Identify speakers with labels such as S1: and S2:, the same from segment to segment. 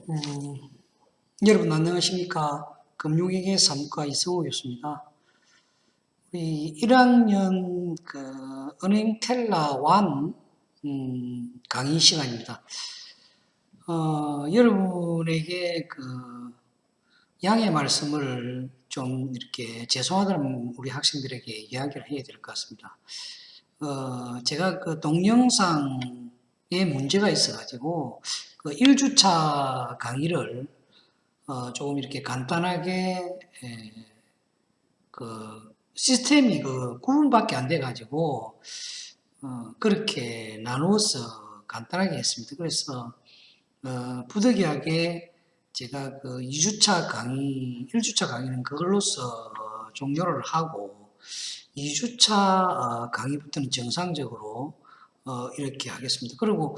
S1: 음, 여러분 안녕하십니까? 금융회계 사무과 이성호 교수입니다. 우리 1학년 은행 텔라 1 강의 시간입니다. 여러분에게 양해 말씀을 좀 이렇게 죄송하다는 우리 학생들에게 이야기를 해야 될 것 같습니다. 제가 동영상에 문제가 있어가지고 1주차 강의를 조금 이렇게 간단하게 시스템이 구분밖에 안 돼가지고 그렇게 나누어서 간단하게 했습니다. 그래서 부득이하게 제가 2주차 강의, 1주차 강의는 그걸로서 종료를 하고 2주차 강의부터는 정상적으로 이렇게 하겠습니다. 그리고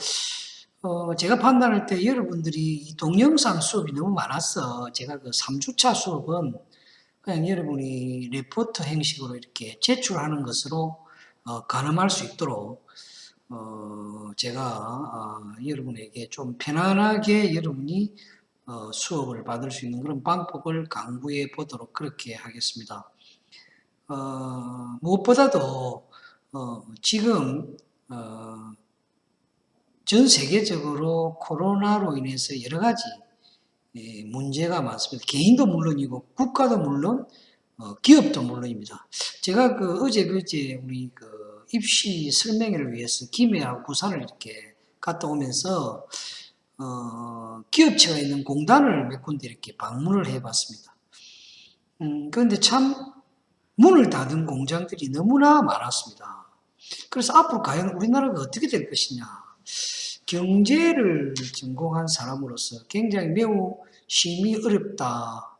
S1: 제가 판단할 때 여러분들이 이 동영상 수업이 너무 많아서 제가 3주차 수업은 그냥 여러분이 레포트 형식으로 이렇게 제출하는 것으로 가늠할 수 있도록 제가 여러분에게 좀 편안하게 여러분이 수업을 받을 수 있는 그런 방법을 강구해 보도록 그렇게 하겠습니다. 무엇보다도 지금 전 세계적으로 코로나로 인해서 여러 가지 문제가 많습니다. 개인도 물론이고 국가도 물론 기업도 물론입니다. 제가 어제 그제 우리 입시 설명회를 위해서 김해하고 부산을 이렇게 갔다 오면서 기업체가 있는 공단을 몇 군데 이렇게 방문을 해봤습니다. 그런데 참 문을 닫은 공장들이 너무나 많았습니다. 그래서 앞으로 과연 우리나라가 어떻게 될 것이냐. 경제를 전공한 사람으로서 굉장히 매우 심히 어렵다.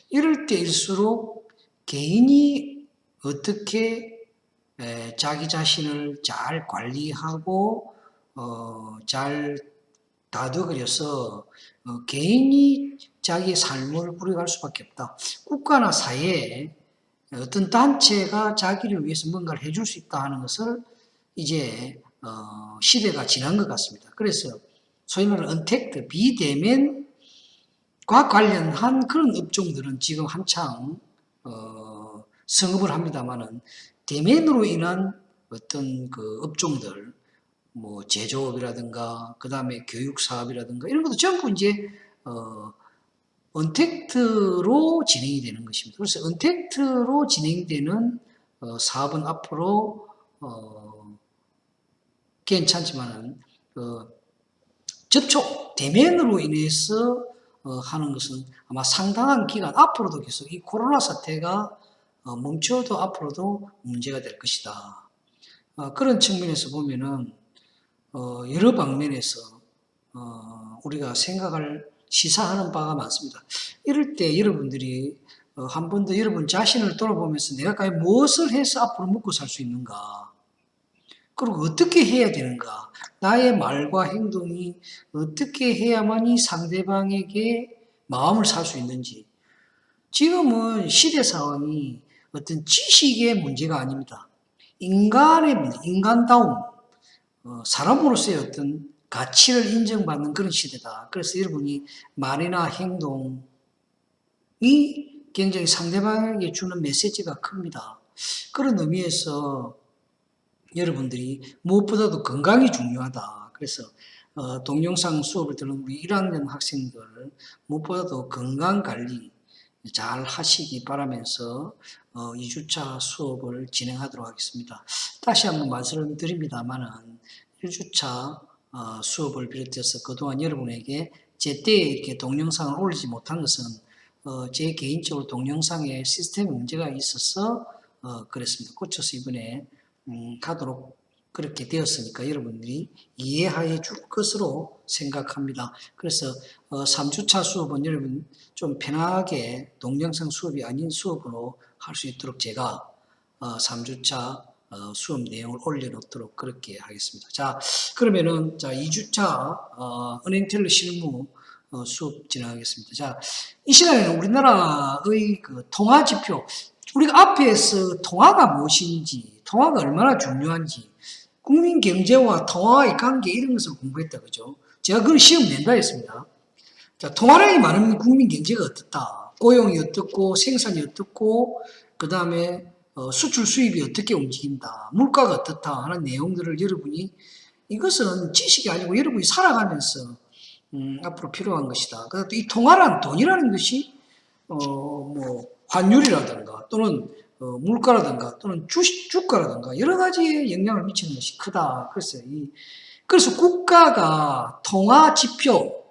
S1: 이럴 때일수록 개인이 어떻게 자기 자신을 잘 관리하고 잘 다독여서 개인이 자기의 삶을 꾸려갈 수밖에 없다. 국가나 사회에 어떤 단체가 자기를 위해서 뭔가를 해줄 수 있다 하는 것을 이제 시대가 지난 것 같습니다. 그래서 소위 말하는 언택트, 비대면과 관련한 그런 업종들은 지금 한창 성업을 합니다만은 대면으로 인한 어떤 업종들, 뭐 제조업이라든가 그 다음에 교육 사업이라든가 이런 것도 전부 이제 언택트로 진행이 되는 것입니다. 그래서 언택트로 진행되는 사업은 앞으로 괜찮지만은 접촉 대면으로 인해서 하는 것은 아마 상당한 기간 앞으로도 계속 이 코로나 사태가 멈춰도 앞으로도 문제가 될 것이다. 그런 측면에서 보면은 여러 방면에서 우리가 생각을 시사하는 바가 많습니다. 이럴 때 여러분들이 한 번 더 여러분 자신을 돌아보면서 내가 과연 무엇을 해서 앞으로 먹고 살 수 있는가? 그리고 어떻게 해야 되는가? 나의 말과 행동이 어떻게 해야만이 상대방에게 마음을 살 수 있는지. 지금은 시대 상황이 어떤 지식의 문제가 아닙니다. 인간다움, 사람으로서의 어떤 가치를 인정받는 그런 시대다. 그래서 여러분이 말이나 행동이 굉장히 상대방에게 주는 메시지가 큽니다. 그런 의미에서 여러분들이 무엇보다도 건강이 중요하다. 그래서 동영상 수업을 듣는 우리 1학년 학생들 무엇보다도 건강관리 잘 하시기 바라면서 2주차 수업을 진행하도록 하겠습니다. 다시 한번 말씀을 드립니다만은 1주차 수업을 비롯해서 그동안 여러분에게 제때에 이렇게 동영상을 올리지 못한 것은 제 개인적으로 동영상에 시스템 문제가 있어서 그랬습니다. 고쳐서 이번에 하도록 그렇게 되었으니까 여러분들이 이해해 줄 것으로 생각합니다. 그래서 3주차 수업은 여러분 좀 편하게 동영상 수업이 아닌 수업으로 할 수 있도록 제가 3주차 수업 내용을 올려놓도록 그렇게 하겠습니다. 자, 그러면은 2주차 은행텔러 실무 수업 진행하겠습니다. 자, 이 시간에는 우리나라의 통화지표, 우리가 앞에서 통화가 무엇인지, 통화가 얼마나 중요한지, 국민 경제와 통화의 관계 이런 것을 공부했다, 그죠? 제가 그걸 시험 낸다 했습니다. 자, 통화량이 많으면 국민 경제가 어떻다. 고용이 어떻고 생산이 어떻고 그 다음에 수출 수입이 어떻게 움직인다. 물가가 어떻다 하는 내용들을 여러분이 이것은 지식이 아니고 여러분이 살아가면서 앞으로 필요한 것이다. 그래서 이 통화란 돈이라는 것이 뭐 환율이라든가 또는 물가라든가 또는 주가라든가 여러 가지에 영향을 미치는 것이 크다. 그래서 국가가 통화 지표,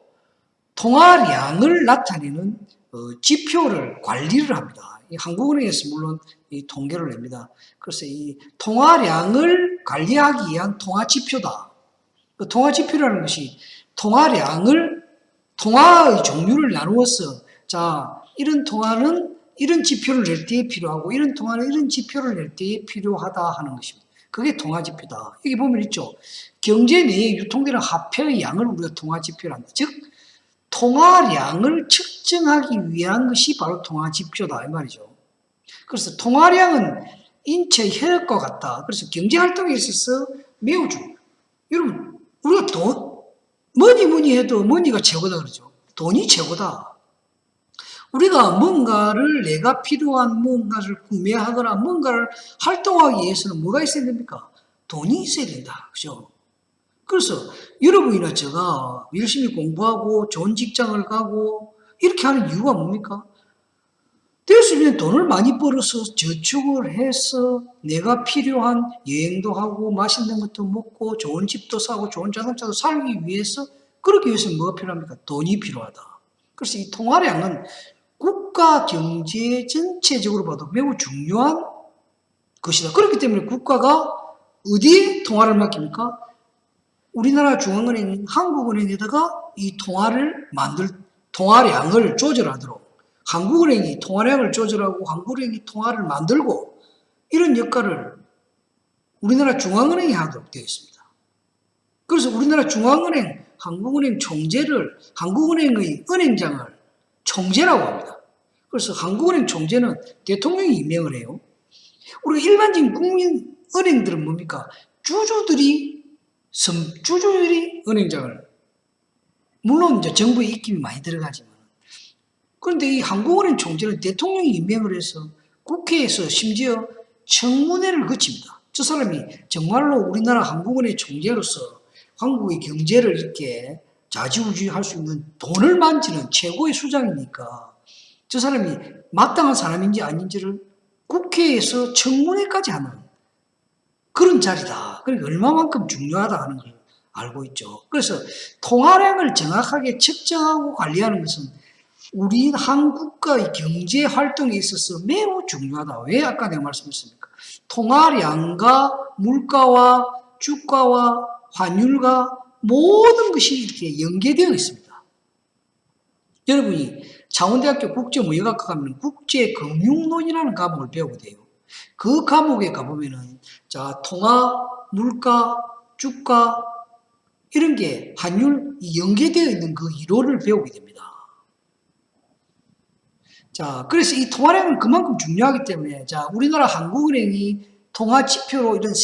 S1: 통화량을 나타내는 지표를 관리를 합니다. 이 한국은행에서 물론 이 통계를 냅니다. 그래서 이 통화량을 관리하기 위한 통화 지표다. 그 통화 지표라는 것이 통화의 종류를 나누어서 자, 이런 통화는 이런 지표를 낼 때에 필요하고 이런 통화는 이런 지표를 낼 때에 필요하다 하는 것입니다. 그게 통화 지표다. 여기 보면 있죠. 경제 내에 유통되는 화폐의 양을 우리가 통화 지표로 한다. 즉 통화량을 측정하기 위한 것이 바로 통화 지표다 이 말이죠. 그래서 통화량은 인체 혈액과 같다. 그래서 경제 활동에 있어서 매우 중요해요. 여러분 우리가 뭐니 해도 머니가 최고다 그러죠. 돈이 최고다. 우리가 뭔가를 내가 필요한 뭔가를 구매하거나 뭔가를 활동하기 위해서는 뭐가 있어야 됩니까? 돈이 있어야 된다. 그죠? 그래서 여러분이나 제가 열심히 공부하고 좋은 직장을 가고 이렇게 하는 이유가 뭡니까? 될 수 있는 돈을 많이 벌어서 저축을 해서 내가 필요한 여행도 하고 맛있는 것도 먹고 좋은 집도 사고 좋은 자동차도 살기 위해서 그러기 위해서는 뭐가 필요합니까? 돈이 필요하다. 그래서 이 통화량은 국가 경제 전체적으로 봐도 매우 중요한 것이다. 그렇기 때문에 국가가 어디에 통화를 맡깁니까? 우리나라 중앙은행, 한국은행에다가 이 통화량을 조절하도록 한국은행이 통화량을 조절하고 한국은행이 통화를 만들고 이런 역할을 우리나라 중앙은행이 하도록 되어 있습니다. 그래서 우리나라 중앙은행, 한국은행 총재를 한국은행의 은행장을 총재라고 합니다. 그래서 한국은행 총재는 대통령이 임명을 해요. 우리가 일반적인 국민 은행들은 뭡니까? 주주들이 은행장을 물론 이제 정부의 입김이 많이 들어가지만 그런데 이 한국은행 총재는 대통령이 임명을 해서 국회에서 심지어 청문회를 거칩니다. 저 사람이 정말로 우리나라 한국은행 총재로서 한국의 경제를 이렇게 좌지우지할 수 있는 돈을 만지는 최고의 수장이니까 저 사람이 마땅한 사람인지 아닌지를 국회에서 청문회까지 하는 그런 자리다. 그러니까 얼마만큼 중요하다 하는 걸 알고 있죠. 그래서 통화량을 정확하게 측정하고 관리하는 것은 우리 한국과의 경제 활동에 있어서 매우 중요하다. 왜 아까 내가 말씀드렸습니까? 통화량과 물가와 주가와 환율과 모든 것이 이렇게 연계되어 있습니다. 여러분이 창원대학교 국제무역학과 가면 국제금융론이라는 과목을 배우게 돼요. 그 과목에 가보면은 자 통화, 물가, 주가 이런 게 환율 연계되어 있는 그 이론을 배우게 됩니다. 자, 그래서 이 통화량은 그만큼 중요하기 때문에 자 우리나라 한국은행이 통화 지표로 이런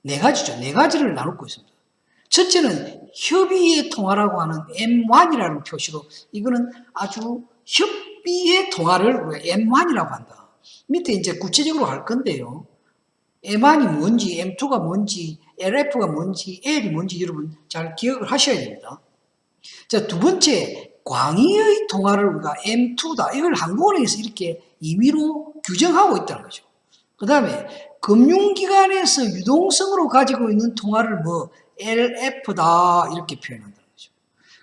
S1: 네 가지를 나누고 있습니다. 첫째는 협의의 통화라고 하는 M1이라는 표시로 이거는 아주 협의의 통화를 우리가 M1이라고 한다. 밑에 이제 구체적으로 할 건데요. M1이 뭔지, M2가 뭔지, LF가 뭔지, L이 뭔지 여러분 잘 기억을 하셔야 됩니다. 자, 두 번째, 광의의 통화를 우리가 M2다. 이걸 한국은행에서 이렇게 임의로 규정하고 있다는 거죠. 그 다음에 금융기관에서 유동성으로 가지고 있는 통화를 LF다. 이렇게 표현한다는 거죠.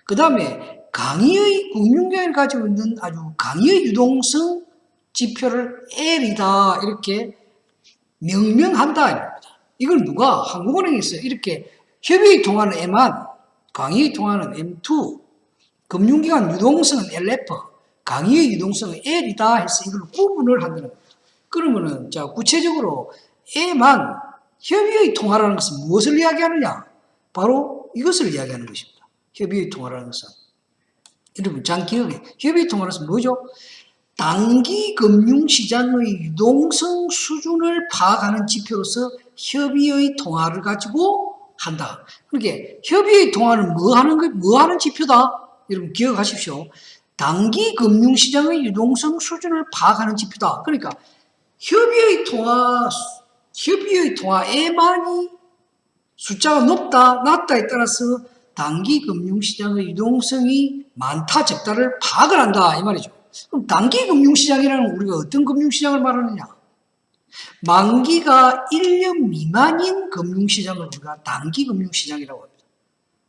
S1: 그 다음에 강의의 금융기관이 가지고 있는 아주 강의의 유동성 지표를 L이다. 이렇게 명명한다. 이걸 누가 한국은행에서 이렇게 협의의 통화는 M1, 강의의 통화는 M2, 금융기관 유동성은 LF, 강의의 유동성은 L이다 해서 이걸 구분을 한다는 겁니다. 그러면은, 자, 구체적으로 M만 협의의 통화라는 것은 무엇을 이야기하느냐? 바로 이것을 이야기하는 것입니다. 협의의 통화라는 것은. 여러분, 잘 기억해. 협의의 통화라는 것은 뭐죠? 단기 금융시장의 유동성 수준을 파악하는 지표로서 협의의 통화를 가지고 한다. 그렇게 협의의 통화는 뭐 하는 지표다? 여러분 기억하십시오. 단기 금융시장의 유동성 수준을 파악하는 지표다. 그러니까 협의의 통화에만이 숫자가 높다, 낮다에 따라서 단기 금융시장의 유동성이 많다, 적다를 파악을 한다 이 말이죠. 그럼 단기 금융시장이라는 우리가 어떤 금융시장을 말하느냐? 만기가 1년 미만인 금융시장을 우리가 단기 금융시장이라고 합니다.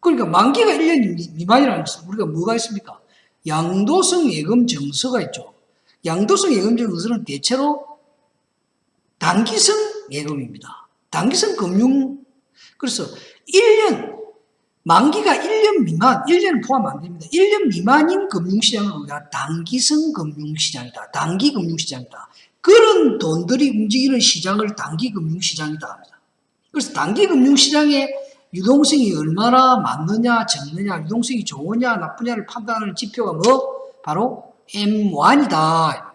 S1: 그러니까 만기가 1년 미만이라는 것은 우리가 뭐가 있습니까? 양도성 예금 정서가 있죠. 양도성 예금 정서는 대체로 단기성 예금입니다. 단기성 금융, 그래서 1년, 만기가 1년 미만, 1년은 포함 안 됩니다. 1년 미만인 금융시장을 우리가 단기성 금융시장이다. 단기 금융시장이다. 그런 돈들이 움직이는 시장을 단기 금융시장이다 합니다. 그래서 단기 금융시장의 유동성이 얼마나 많느냐, 적느냐, 유동성이 좋으냐, 나쁘냐를 판단하는 지표가 뭐? 바로 M1이다.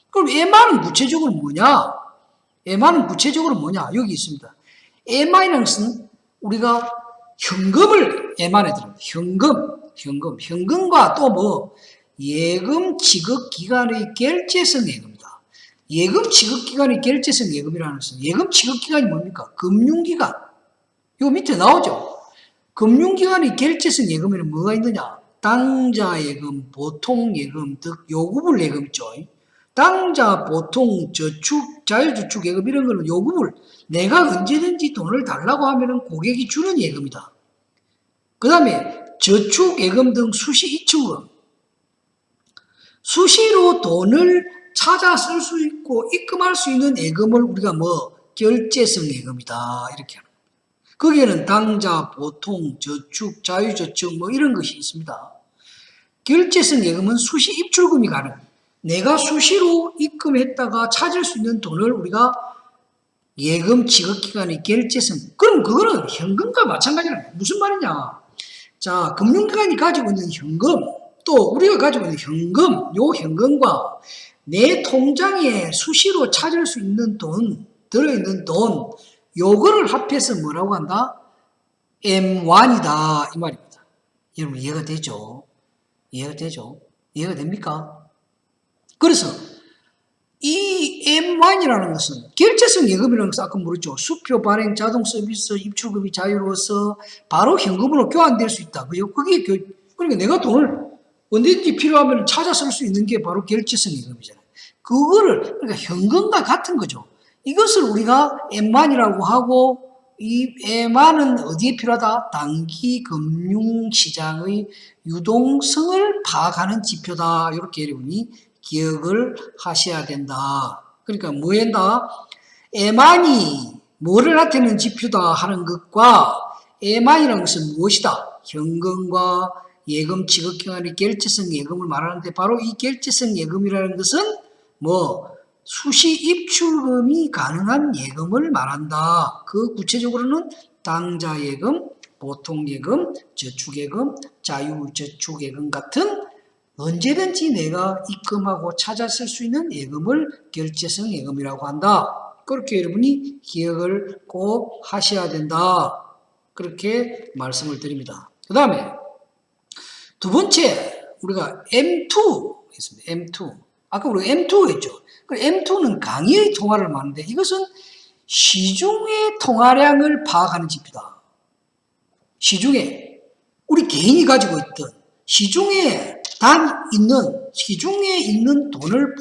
S1: 그럼 M1은 구체적으로 뭐냐? M1은 구체적으로 뭐냐? 여기 있습니다. M1이라는 것은 우리가 현금을 M1에 들어갑니다. 현금과 또 뭐? 예금 지급 기간의 결제성 예금이다. 예금 지급 기간의 결제성 예금이라는 것은 예금 지급 기간이 뭡니까? 금융기관. 요 밑에 나오죠. 금융기관의 결제성 예금에는 뭐가 있느냐? 당좌 예금, 보통 예금 등 요구불 예금 있죠. 당좌, 보통, 저축, 자유저축 예금 이런 거는 요구불. 내가 언제든지 돈을 달라고 하면은 고객이 주는 예금이다. 그 다음에 저축 예금 등 수시 이축은 수시로 돈을 찾아 쓸 수 있고 입금할 수 있는 예금을 우리가 뭐 결제성 예금이다 이렇게 하는 거예요. 거기에는 당좌, 보통, 저축, 자유저축 뭐 이런 것이 있습니다. 결제성 예금은 수시 입출금이 가능. 내가 수시로 입금했다가 찾을 수 있는 돈을 우리가 예금 지급기간의 결제성. 그럼 그거는 현금과 마찬가지라. 무슨 말이냐? 자, 금융기관이 가지고 있는 현금, 또 우리가 가지고 있는 현금, 요 현금과 내 통장에 수시로 찾을 수 있는 돈, 들어있는 돈, 요거를 합해서 뭐라고 한다? M1이다 이 말입니다. 여러분 이해가 되죠? 이해가 되죠? 이해가 됩니까? 그래서 이 M1이라는 것은 결제성 예금이라는 것은 아까 물었죠. 수표 발행 자동 서비스 입출금이 자유로워서 바로 현금으로 교환될 수 있다. 그게 그러니까 내가 돈을 언제든지 필요하면 찾아 쓸 수 있는 게 바로 결제성 예금이잖아요. 그거를 그러니까 현금과 같은 거죠. 이것을 우리가 M1이라고 하고 이 M1은 어디에 필요하다? 단기 금융시장의 유동성을 파악하는 지표다. 이렇게 여러분이 기억을 하셔야 된다. 그러니까 뭐한다? M1이 뭐를 나타내는 지표다 하는 것과 M1이라는 것은 무엇이다? 현금과 예금 지급기간의 결제성 예금을 말하는데 바로 이 결제성 예금이라는 것은 뭐 수시 입출금이 가능한 예금을 말한다. 그 구체적으로는 당좌 예금, 보통 예금, 저축 예금, 자유 저축 예금 같은 언제든지 내가 입금하고 찾아 쓸 수 있는 예금을 결제성 예금이라고 한다. 그렇게 여러분이 기억을 꼭 하셔야 된다. 그렇게 말씀을 드립니다. 그 다음에 두 번째 우리가 M2 있습니다. M2. 아까 우리가 M2 했죠. M2는 강의의 통화를 말하는데 이것은 시중의 통화량을 파악하는 지표다. 시중에 우리 개인이 가지고 있던 시중에 있는 돈을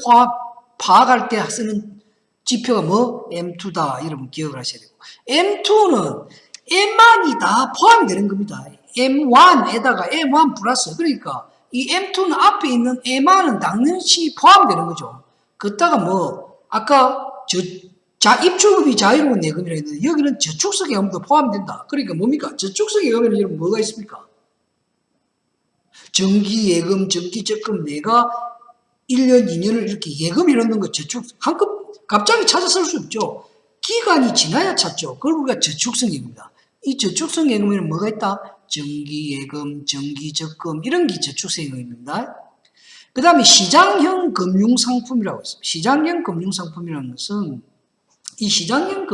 S1: 파악할 때 쓰는 지표가 뭐? M2다. 여러분 기억을 하셔야 되고. M2는 M만이 다 포함이 되는 겁니다. M1에다가 M1 플러스. 그러니까 이 M2는 앞에 있는 M만은 당연히 포함되는 거죠. 그따가 뭐, 아까 입출금이 자유로운 예금이라 했는데 여기는 저축성 예금도 포함된다. 그러니까 뭡니까? 저축성 예금에는 여러분 뭐가 있습니까? 정기예금, 정기적금 내가 1년, 2년을 이렇게 예금을 넣는 거 저축, 갑자기 찾아 쓸 수 없죠. 기간이 지나야 찾죠. 그걸 우리가 저축성 예금입니다. 이 저축성 예금에는 뭐가 있다? 정기예금, 정기적금 이런 게 저축성 예금입니다. 그 다음에 시장형 금융상품이라고 있습니다. 시장형 금융상품이라는 것은 이 시장형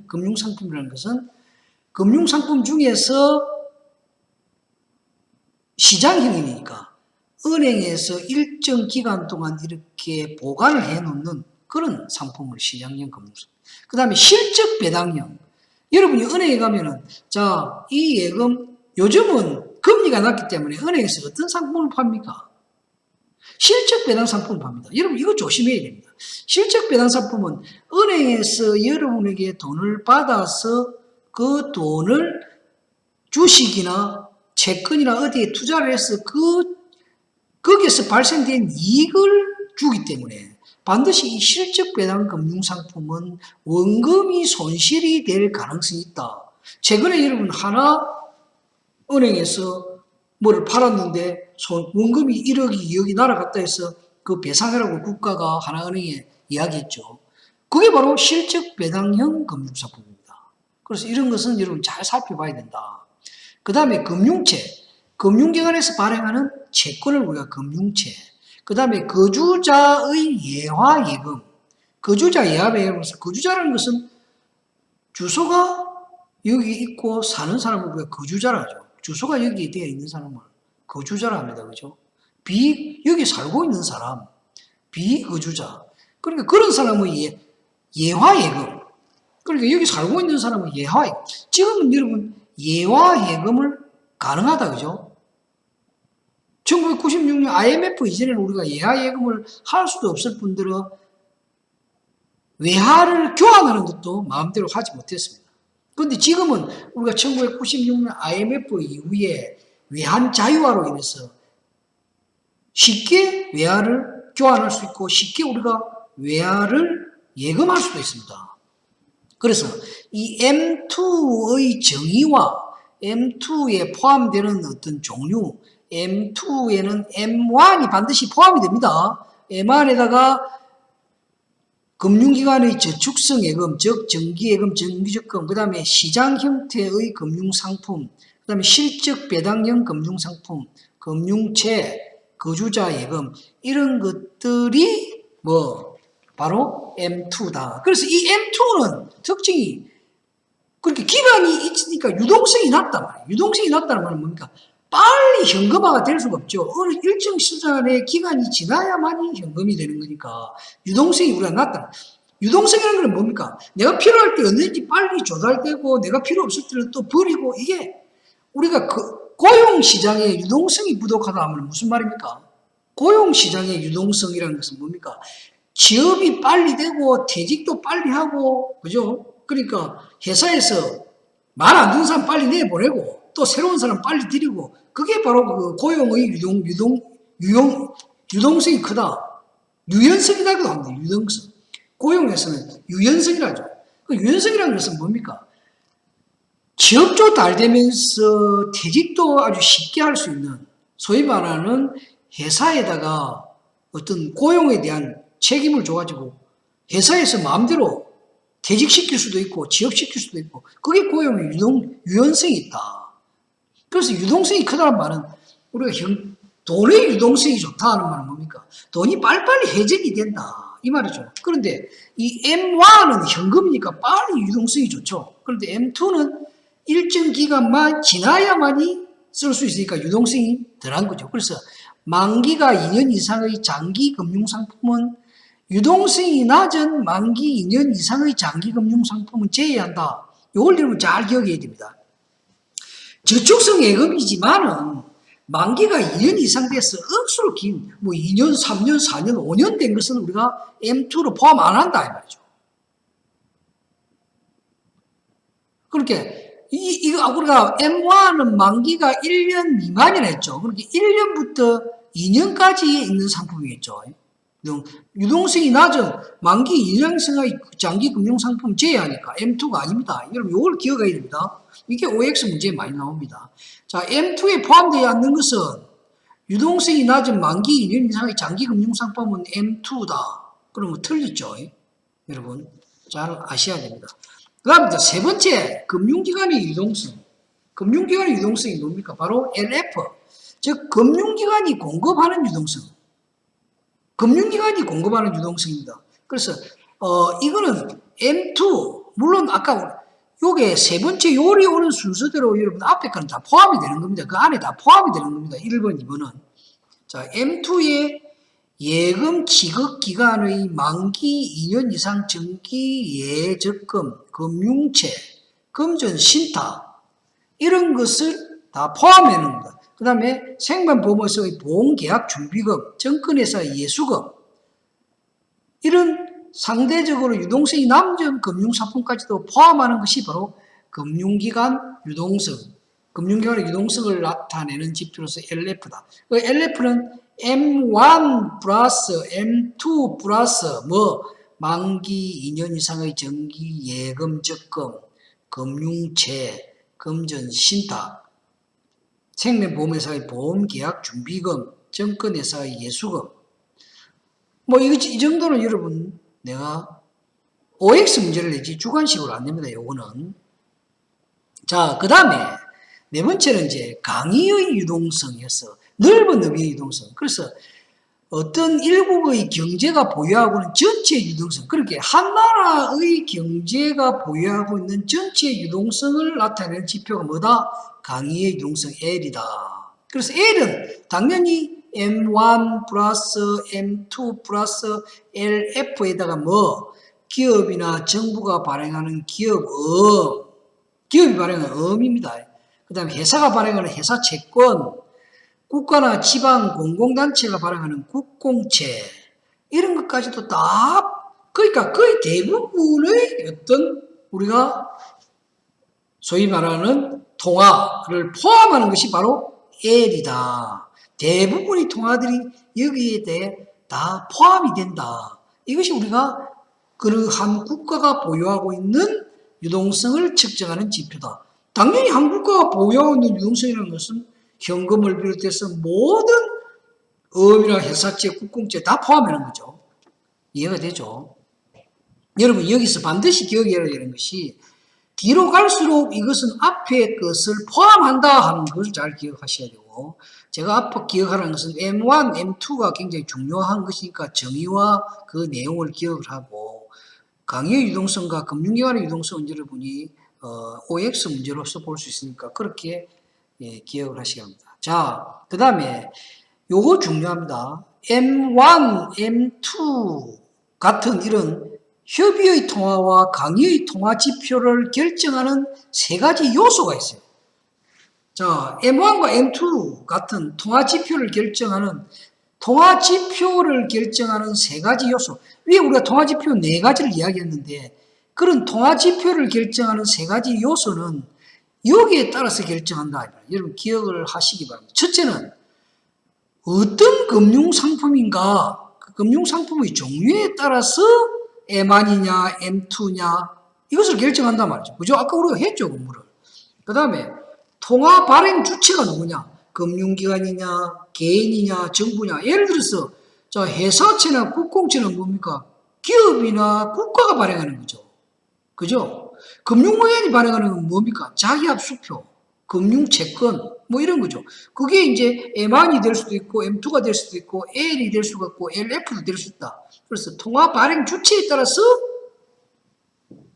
S1: 금융상품이라는 것은 금융상품 중에서 시장형이니까 은행에서 일정 기간 동안 이렇게 보관을 해놓는 그런 상품을 시장형 금융상품. 그 다음에 실적 배당형. 여러분이 은행에 가면은, 자, 이 예금, 요즘은 금리가 낮기 때문에 은행에서 어떤 상품을 팝니까? 실적 배당 상품을 팝니다. 여러분, 이거 조심해야 됩니다. 실적 배당 상품은 은행에서 여러분에게 돈을 받아서 그 돈을 주식이나 채권이나 어디에 투자를 해서 거기에서 발생된 이익을 주기 때문에 반드시 이 실적 배당 금융상품은 원금이 손실이 될 가능성이 있다. 최근에 여러분 하나 은행에서 뭐를 팔았는데 원금이 1억이 2억이 날아갔다 해서 그 배상하라고 국가가 하나은행에 이야기했죠. 그게 바로 실적 배당형 금융상품입니다. 그래서 이런 것은 여러분 잘 살펴봐야 된다. 그 다음에 금융채, 금융기관에서 발행하는 채권을 우리가 금융채. 그 다음에 거주자의 예화예금, 거주자 예화예금에서 거주자라는 것은 주소가 여기 있고 사는 사람을 우리가 거주자라 하죠. 주소가 여기에 되어 있는 사람을 거주자라 합니다. 그죠? 여기 살고 있는 사람, 비거주자. 그러니까 그런 사람의 예화예금. 그러니까 여기 살고 있는 사람은 예화예금. 지금은 여러분 예화예금을 가능하다. 그죠? 1996년 IMF 이전에는 우리가 예화예금을 할 수도 없을 뿐더러 외화를 교환하는 것도 마음대로 하지 못했습니다. 그런데 지금은 우리가 1996년 IMF 이후에 외환 자유화로 인해서 쉽게 외화를 교환할 수 있고 쉽게 우리가 외화를 예금할 수도 있습니다. 그래서 이 M2의 정의와 M2에 포함되는 어떤 종류, M2에는 M1이 반드시 포함이 됩니다. M1에다가 금융기관의 저축성 예금, 즉 정기예금, 정기적금, 그 다음에 시장 형태의 금융상품, 그 다음에 실적 배당형 금융상품, 금융채, 거주자 예금 이런 것들이 바로 M2다. 그래서 이 M2는 특징이 그렇게 기간이 있으니까 유동성이 낮단 말이에요. 유동성이 낮다는 말은 뭡니까? 빨리 현금화가 될 수가 없죠. 어느 일정 시간의 기간이 지나야만이 현금이 되는 거니까 유동성이 우리가 낮다. 유동성이라는 건 뭡니까? 내가 필요할 때 언제든지 빨리 조달되고 내가 필요 없을 때는 또 버리고 이게 우리가 고용시장의 유동성이 부족하다 하면 무슨 말입니까? 고용시장의 유동성이라는 것은 뭡니까? 취업이 빨리 되고 퇴직도 빨리 하고 그죠? 그러니까 회사에서 말 안 듣는 사람 빨리 내보내고 또 새로운 사람 빨리 들이고 그게 바로 그 고용의 유동성이 크다. 유연성이라고도 합니다. 유동성. 고용에서는 유연성이라죠. 그 유연성이라는 것은 뭡니까? 취업도 잘 되면서 퇴직도 아주 쉽게 할 수 있는 소위 말하는 회사에다가 어떤 고용에 대한 책임을 줘가지고 회사에서 마음대로 퇴직시킬 수도 있고 취업시킬 수도 있고 그게 고용의 유연성이 있다. 그래서 유동성이 크다는 말은 우리가 돈의 유동성이 좋다는 말은 뭡니까? 돈이 빨리빨리 회전이 된다. 이 말이죠. 그런데 이 M1은 현금이니까 빨리 유동성이 좋죠. 그런데 M2는 일정 기간만 지나야만이 쓸 수 있으니까 유동성이 덜한 거죠. 그래서 만기가 2년 이상의 장기 금융상품은 유동성이 낮은 만기 2년 이상의 장기 금융상품은 제외한다. 이걸 여러분 잘 기억해야 됩니다. 저축성 예금이지만은 만기가 2년 이상 돼서 억수로 긴 2년, 3년, 4년, 5년 된 것은 우리가 M2로 포함 안 한다 이 말이죠. 그렇게 이거 우리가 M1은 만기가 1년 미만이라 했죠. 그렇게 1년부터 2년까지 있는 상품이겠죠. 유동성이 낮은 만기 2년 이상의 장기 금융상품 제외하니까 M2가 아닙니다. 여러분 이걸 기억해야 됩니다. 이게 OX 문제에 많이 나옵니다. 자, M2에 포함되지 않는 것은 유동성이 낮은 만기 2년 이상의 장기 금융상품은 M2다. 그러면 틀리죠. 여러분 잘 아셔야 됩니다. 그 다음에 세 번째 금융기관의 유동성. 금융기관의 유동성이 뭡니까? 바로 LF. 즉 금융기관이 공급하는 유동성. 금융기관이 공급하는 유동성입니다. 그래서 이거는 M2 물론 아까 요게 세 번째 요리 오는 순서대로 여러분 앞에 거는 다 포함이 되는 겁니다. 그 안에 다 포함이 되는 겁니다. 1번, 2번은. 자, M2의 예금 지급 기간의 만기 2년 이상 정기 예적금, 금융채, 금전 신탁 이런 것을 다 포함해 놓는 겁니다. 그 다음에 생명보험에서의 보험계약 준비금, 증권회사의 예수금 이런 상대적으로 유동성이 남은 금융상품까지도 포함하는 것이 바로 금융기관 유동성, 금융기관의 유동성을 나타내는 지표로서 LF다. 그 LF는 M1 플러스 M2 플러스 만기 2년 이상의 정기 예금 적금, 금융채, 금전 신탁, 생명보험회사의 보험계약 준비금, 증권회사의 예수금 이 정도는 여러분 내가 OX 문제를 내지 주관식으로 안 냅니다. 요거는. 자, 그 다음에 네 번째는 이제 강의의 유동성이어서 넓은 의미의 유동성. 그래서 어떤 일국의 경제가 보유하고 있는 전체의 유동성, 그렇게 한 나라의 경제가 보유하고 있는 전체의 유동성을 나타내는 지표가 뭐다? 강의의 유동성 L이다. 그래서 L은 당연히 M1 플러스 M2 플러스 LF에다가 기업이나 정부가 발행하는 기업이 발행하는 어음입니다. 그 다음에 회사가 발행하는 회사 채권, 국가나 지방 공공단체가 발행하는 국공채 이런 것까지도 다 그러니까 거의 대부분의 어떤 우리가 소위 말하는 통화를 포함하는 것이 바로 L이다. 대부분의 통화들이 여기에 대해 다 포함이 된다. 이것이 우리가 그 한 국가가 보유하고 있는 유동성을 측정하는 지표다. 당연히 한 국가가 보유하고 있는 유동성이라는 것은 현금을 비롯해서 모든 어음이나 회사채, 국공채 다 포함하는 거죠. 이해가 되죠? 여러분 여기서 반드시 기억해야 되는 것이 뒤로 갈수록 이것은 앞에 것을 포함한다 하는 것을 잘 기억하셔야 되고 제가 앞에 기억하라는 것은 M1, M2가 굉장히 중요한 것이니까 정의와 그 내용을 기억을 하고 강의의 유동성과 금융기관의 유동성은 여러분이 OX 문제로서 볼 수 있으니까 그렇게 기억을 하셔야 합니다. 자, 그 다음에 요거 중요합니다. M1, M2 같은 이런 협의의 통화와 강의의 통화 지표를 결정하는 세 가지 요소가 있어요. 자, M1과 M2 같은 통화 지표를 결정하는 세 가지 요소. 위에 우리가 통화 지표 네 가지를 이야기했는데 그런 통화 지표를 결정하는 세 가지 요소는 여기에 따라서 결정한다. 여러분 기억을 하시기 바랍니다. 첫째는 어떤 금융상품인가 그 금융상품의 종류에 따라서 M1이냐 M2냐 이것을 결정한단 말이죠. 그죠? 아까 우리가 했죠. 공부를. 그 다음에 통화 발행 주체가 누구냐? 금융기관이냐 개인이냐 정부냐. 예를 들어서 회사채나 국공채는 뭡니까? 기업이나 국가가 발행하는 거죠. 그죠? 금융위원이 발행하는 건 뭡니까? 자기합수표, 금융채권, 이런 거죠. 그게 이제 M1이 될 수도 있고, M2가 될 수도 있고, L이 될 수가 있고, LF도 될 수 있다. 그래서 통화 발행 주체에 따라서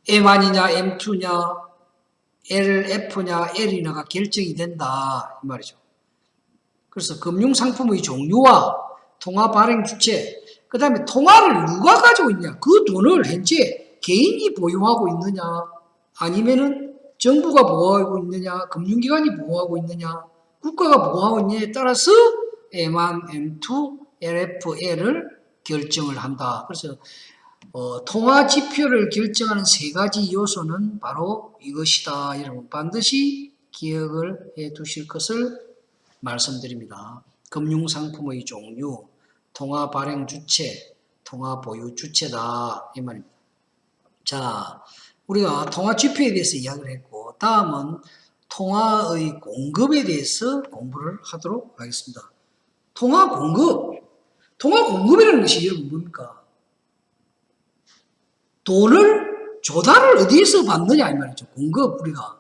S1: M1이냐, M2냐, LF냐, L이냐가 결정이 된다. 이 말이죠. 그래서 금융상품의 종류와 통화 발행 주체, 그 다음에 통화를 누가 가지고 있냐, 그 돈을 현재 개인이 보유하고 있느냐, 아니면은 정부가 보호하고 있느냐, 금융기관이 보호하고 있느냐, 국가가 보호하고 있느냐에 따라서 M1, M2, LF, L을 결정을 한다. 그래서 통화 지표를 결정하는 세 가지 요소는 바로 이것이다. 여러분 반드시 기억을 해 두실 것을 말씀드립니다. 금융상품의 종류, 통화 발행 주체, 통화 보유 주체다. 이 말입니다. 자, 우리가 통화 지표에 대해서 이야기를 했고 다음은 통화의 공급에 대해서 공부를 하도록 하겠습니다. 통화 공급이라는 것이 여러분 뭡니까? 돈을 조달을 어디에서 받느냐 이 말이죠. 공급 우리가.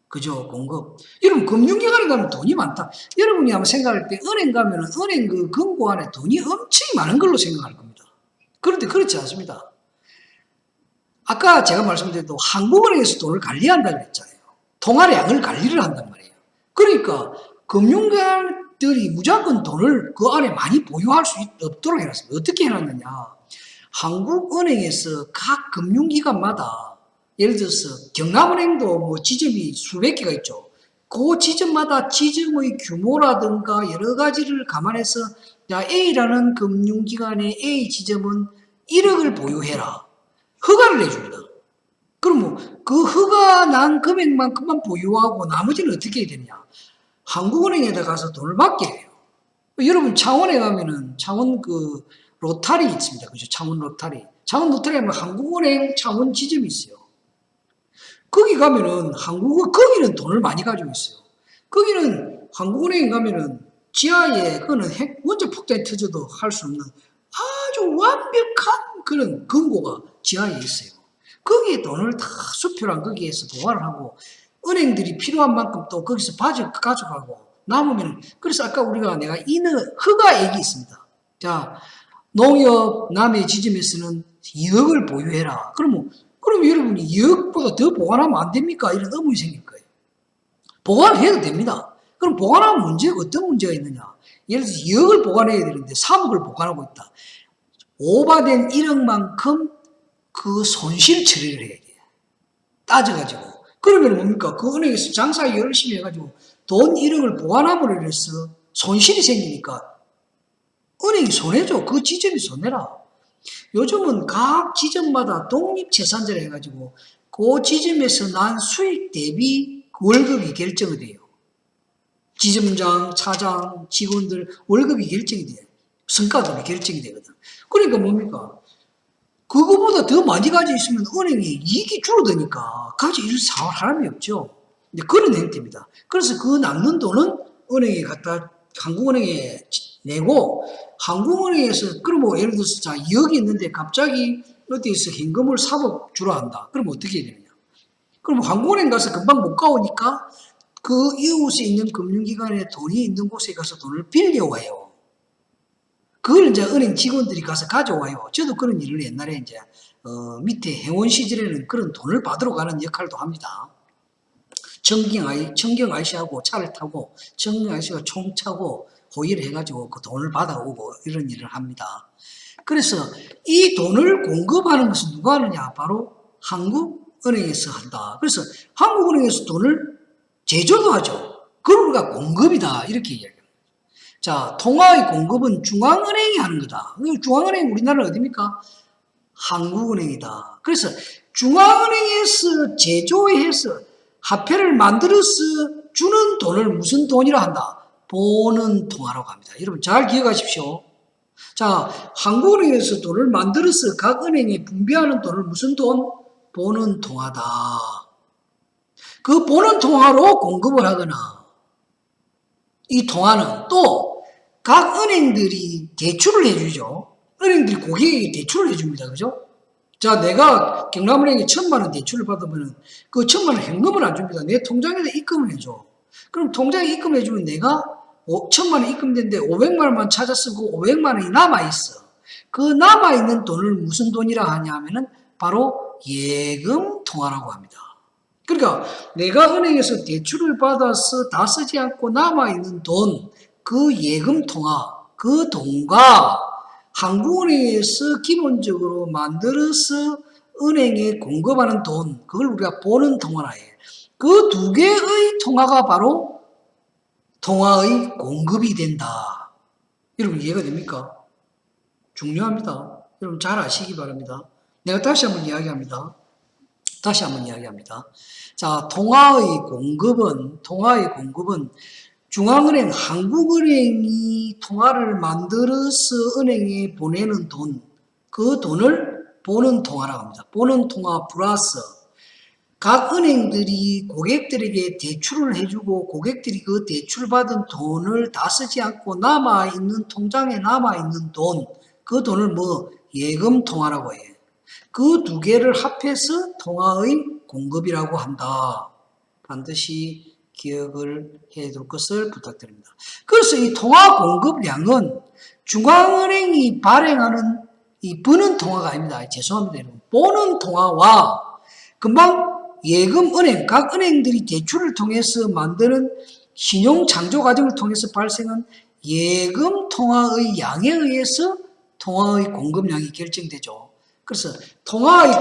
S1: 그죠? 공급. 여러분 금융기관에 가면 돈이 많다. 여러분이 한번 생각할 때 은행 가면은 은행 그 금고 안에 돈이 엄청 많은 걸로 생각할 겁니다. 그런데 그렇지 않습니다. 아까 제가 말씀드린 대로 한국은행에서 돈을 관리한다고 그랬잖아요. 통화량을 관리를 한단 말이에요. 그러니까 금융기관들이 무조건 돈을 그 안에 많이 보유할 수 없도록 해놨습니다. 어떻게 해놨느냐. 한국은행에서 각 금융기관마다 예를 들어서 경남은행도 뭐 지점이 수백 개가 있죠. 그 지점마다 지점의 규모라든가 여러 가지를 감안해서 자, A라는 금융기관의 A 지점은 1억을 보유해라. 허가를 내줍니다. 그럼 뭐 그 허가 난 금액만큼만 보유하고 나머지는 어떻게 해야 되냐? 한국은행에다 가서 돈을 받게 해요. 여러분 창원에 가면은 창원 그 로타리 있습니다. 그죠? 창원 로타리. 창원 로타리 하면 한국은행 창원 지점이 있어요. 거기 가면은 거기는 돈을 많이 가지고 있어요. 거기는 한국은행 가면은 지하에 그거는 원자 폭탄이 터져도 할 수 없는 아주 완벽한 그런 금고가 지하에 있어요. 거기에 돈을 다 수표랑 거기에서 보관을 하고 은행들이 필요한 만큼 또 거기서 가져가고 남으면 그래서 아까 내가 이는 허가액이 있습니다. 자, 농협 남해 지점에서는 2억을 보유해라. 그럼 여러분이 2억보다 더 보관하면 안 됩니까? 이런 의문이 생길 거예요. 보관을 해도 됩니다. 그럼 보관하면 어떤 문제가 있느냐? 예를 들어서 2억을 보관해야 되는데 3억을 보관하고 있다. 오바된 1억만큼 그 손실 처리를 해야 돼요. 따져가지고. 그러면 뭡니까? 그 은행에서 장사 열심히 해가지고 돈 1억을 보관함으로 해서 손실이 생기니까 은행이 손해죠. 그 지점이 손해라. 요즘은 각 지점마다 독립재산제를 해가지고 그 지점에서 난 수익 대비 월급이 결정이 돼요. 지점장, 차장, 직원들 월급이 결정이 돼요. 성과급이 결정이 되거든. 그러니까 뭡니까? 그거보다 더 많이 가지고 있으면 은행이 이익이 줄어드니까 가지고 있을 사람이 없죠. 그런 형태입니다. 그래서 그 남는 돈은 은행에 한국은행에 내고 한국은행에서 그럼 뭐 예를 들어서 자 2억이 있는데 갑자기 어디에서 현금을 3억 주라 한다. 그럼 어떻게 해야 되느냐? 그럼 한국은행 가서 금방 못 가오니까 그 이웃에 있는 금융기관에 돈이 있는 곳에 가서 돈을 빌려와요. 그걸 이제 은행 직원들이 가서 가져와요. 저도 그런 일을 옛날에 이제 밑에 회원 시절에는 그런 돈을 받으러 가는 역할도 합니다. 청경 아저씨하고 차를 타고 청경 아저씨가 총 차고 호의를 해가지고 그 돈을 받아오고 이런 일을 합니다. 그래서 이 돈을 공급하는 것은 누가 하느냐? 바로 한국은행에서 한다. 그래서 한국은행에서 돈을 제조도 하죠. 그걸 우리가 공급이다 이렇게 이야기합니다. 자, 통화의 공급은 중앙은행이 하는 거다. 중앙은행 우리나라 어디입니까? 한국은행이다. 그래서 중앙은행에서 제조해서 화폐를 만들어서 주는 돈을 무슨 돈이라 한다? 보는 통화라고 합니다. 여러분 잘 기억하십시오. 자, 한국은행에서 돈을 만들어서 각 은행에 분배하는 돈을 무슨 돈? 보는 통화다. 그 보는 통화로 공급을 하거나 이 통화는 또 각 은행들이 대출을 해주죠. 은행들이 고객에게 대출을 해줍니다. 그죠? 자, 내가 경남은행에 1,000만 원 대출을 받으면 그 1,000만 원 현금을 안 줍니다. 내 통장에다 입금을 해줘. 그럼 통장에 입금해주면 내가 1,000만 원 입금됐는데 500만 원만 찾아 쓰고 500만 원이 남아있어. 그 남아있는 돈을 무슨 돈이라 하냐 하면은 바로 예금 통화라고 합니다. 그러니까 내가 은행에서 대출을 받아서 다 쓰지 않고 남아있는 돈, 그 예금 통화, 그 돈과 한국은행에서 기본적으로 만들어서 은행에 공급하는 돈, 그걸 우리가 보는 통화라 해요. 그 두 개의 통화가 바로 통화의 공급이 된다. 여러분 이해가 됩니까? 중요합니다. 여러분 잘 아시기 바랍니다. 내가 다시 한번 이야기합니다. 자, 통화의 공급은 중앙은행, 한국은행이 통화를 만들어서 은행에 보내는 돈, 그 돈을 보는 통화라고 합니다. 보는 통화 플러스 각 은행들이 고객들에게 대출을 해주고 고객들이 그 대출받은 돈을 다 쓰지 않고 남아있는 통장에 남아있는 돈, 그 돈을 예금 통화라고 해요. 그 두 개를 합해서 통화의 공급이라고 한다. 반드시 기억을 해둘 것을 부탁드립니다. 그래서 이 통화 공급량은 중앙은행이 발행하는 이 버는 통화가 아닙니다. 죄송합니다, 여러분. 보는 통화와 금방 예금은행, 각 은행들이 대출을 통해서 만드는 신용창조 과정을 통해서 발생한 예금 통화의 양에 의해서 통화의 공급량이 결정되죠. 그래서 통화의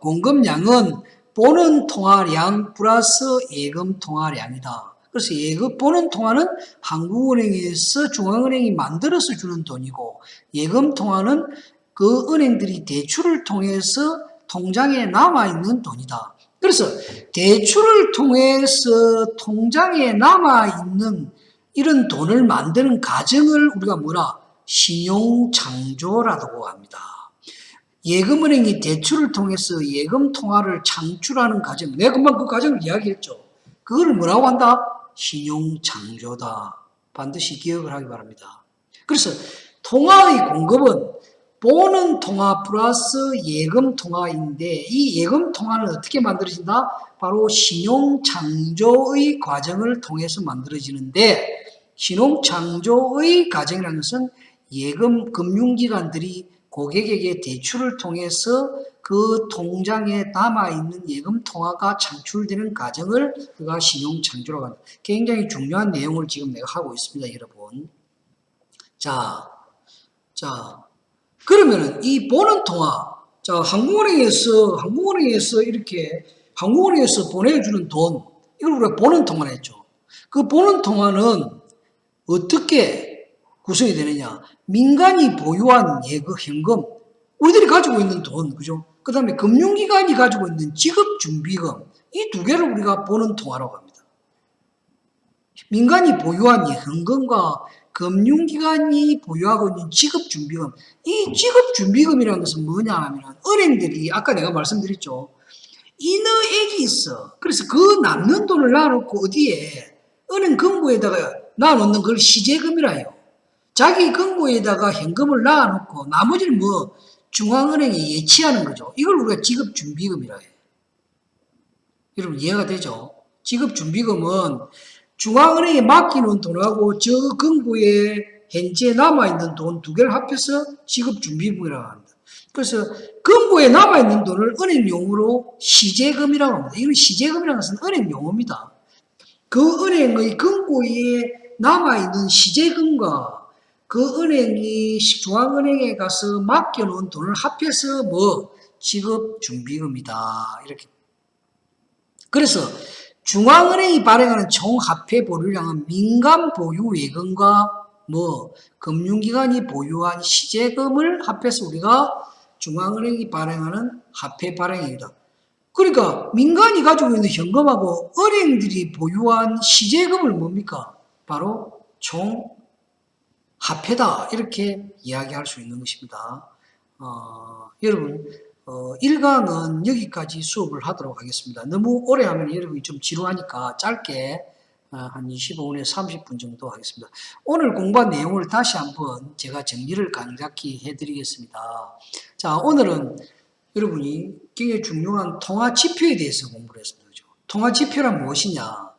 S1: 공급량은 보는 통화량 플러스 예금 통화량이다. 그래서 예금 보는 통화는 한국은행에서 중앙은행이 만들어서 주는 돈이고, 예금 통화는 그 은행들이 대출을 통해서 통장에 남아있는 돈이다. 그래서 대출을 통해서 통장에 남아있는 이런 돈을 만드는 과정을 우리가 뭐라? 신용창조라고 합니다. 예금은행이 대출을 통해서 예금 통화를 창출하는 과정, 내가 금방 그 과정을 이야기했죠. 그걸 뭐라고 한다? 신용창조다. 반드시 기억을 하기 바랍니다. 그래서 통화의 공급은 보는 통화 플러스 예금 통화인데, 이 예금 통화는 어떻게 만들어진다? 바로 신용창조의 과정을 통해서 만들어지는데, 신용창조의 과정이라는 것은 예금 금융기관들이 고객에게 대출을 통해서 그 통장에 남아있는 예금 통화가 창출되는 과정을 우리가 신용창조라고 합니다. 굉장히 중요한 내용을 지금 내가 하고 있습니다, 여러분. 자, 그러면은 이 보는 통화, 자, 한국은행에서 이렇게 한국은행에서 보내주는 돈, 이걸 우리가 보는 통화를 했죠. 그 보는 통화는 어떻게 구성이 되느냐? 민간이 보유한 현금, 우리들이 가지고 있는 돈, 그죠? 그 다음에 금융기관이 가지고 있는 지급준비금, 이 두 개를 우리가 보는 통화라고 합니다. 민간이 보유한 현금과 금융기관이 보유하고 있는 지급준비금, 이 지급준비금이라는 것은 뭐냐 하면, 은행들이, 아까 내가 말씀드렸죠. 인허액이 있어. 그래서 그 남는 돈을 놔놓고 어디에? 은행 금고에다가 놔놓는 걸 시제금이라 해요. 자기 금고에다가 현금을 놔놓고 나머지는 뭐 중앙은행이 예치하는 거죠. 이걸 우리가 지급준비금이라 해요. 여러분 이해가 되죠? 지급준비금은 중앙은행에 맡기는 돈하고 저 금고에 현재 남아있는 돈 두 개를 합해서 지급준비금이라고 합니다. 그래서 금고에 남아있는 돈을 은행용으로 시제금이라고 합니다. 이건 시제금이라는 것은 은행용어입니다. 그 은행의 금고에 남아있는 시제금과 그 은행이 중앙은행에 가서 맡겨놓은 돈을 합해서 뭐 지급준비금이다. 이렇게. 그래서 중앙은행이 발행하는 총 화폐 보유량은 민간 보유 예금과 뭐 금융기관이 보유한 시제금을 합해서 우리가 중앙은행이 발행하는 화폐 발행액이다. 그러니까 민간이 가지고 있는 현금하고 은행들이 보유한 시제금을 뭡니까? 바로 총 화폐다. 이렇게 이야기할 수 있는 것입니다. 여러분 1강은 여기까지 수업을 하도록 하겠습니다. 너무 오래 하면 여러분이 좀 지루하니까 짧게 한 25분에서 30분 정도 하겠습니다. 오늘 공부한 내용을 다시 한번 제가 정리를 간략히 해드리겠습니다. 자, 오늘은 여러분이 굉장히 중요한 통화지표에 대해서 공부를 했습니다. 그렇죠? 통화지표란 무엇이냐?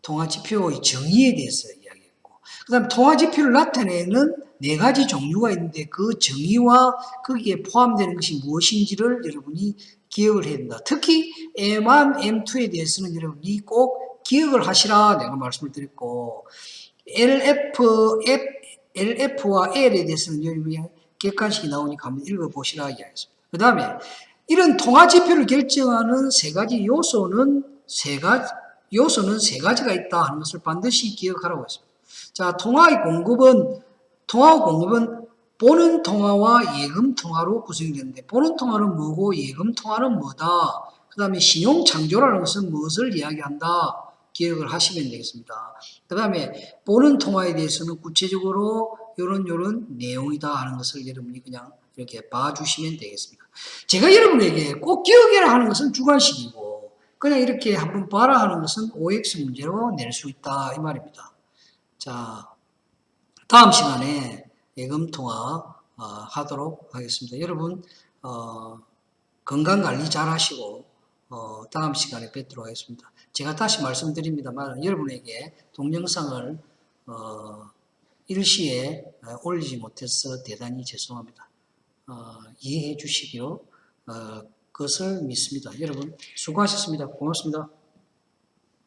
S1: 통화지표의 정의에 대해서 이야기했고, 그 다음 통화지표를 나타내는 네 가지 종류가 있는데 그 정의와 거기에 포함되는 것이 무엇인지를 여러분이 기억을 해야 된다. 특히 M1, M2에 대해서는 여러분이 꼭 기억을 하시라 내가 말씀을 드렸고, LF와 L에 대해서는 여러분이 객관식이 나오니까 한번 읽어보시라 이야기했습니다. 그 다음에 이런 통화지표를 결정하는 세 가지 요소는 세 가지가 있다 하는 것을 반드시 기억하라고 했습니다. 자, 통화 공급은 보는 통화와 예금 통화로 구성이 되는데, 보는 통화는 뭐고 예금 통화는 뭐다. 그 다음에 신용창조라는 것은 무엇을 이야기한다. 기억을 하시면 되겠습니다. 그 다음에 보는 통화에 대해서는 구체적으로 요런 내용이다 하는 것을 여러분이 그냥 이렇게 봐주시면 되겠습니다. 제가 여러분에게 꼭 기억해라 하는 것은 주관식이고, 그냥 이렇게 한번 봐라 하는 것은 OX 문제로 낼 수 있다 이 말입니다. 자, 다음 시간에 예금통화 하도록 하겠습니다. 여러분 건강관리 잘 하시고 다음 시간에 뵙도록 하겠습니다. 제가 다시 말씀드립니다만 여러분에게 동영상을 일시에 올리지 못해서 대단히 죄송합니다. 이해해 주시기로 것을 믿습니다. 여러분 수고하셨습니다. 고맙습니다.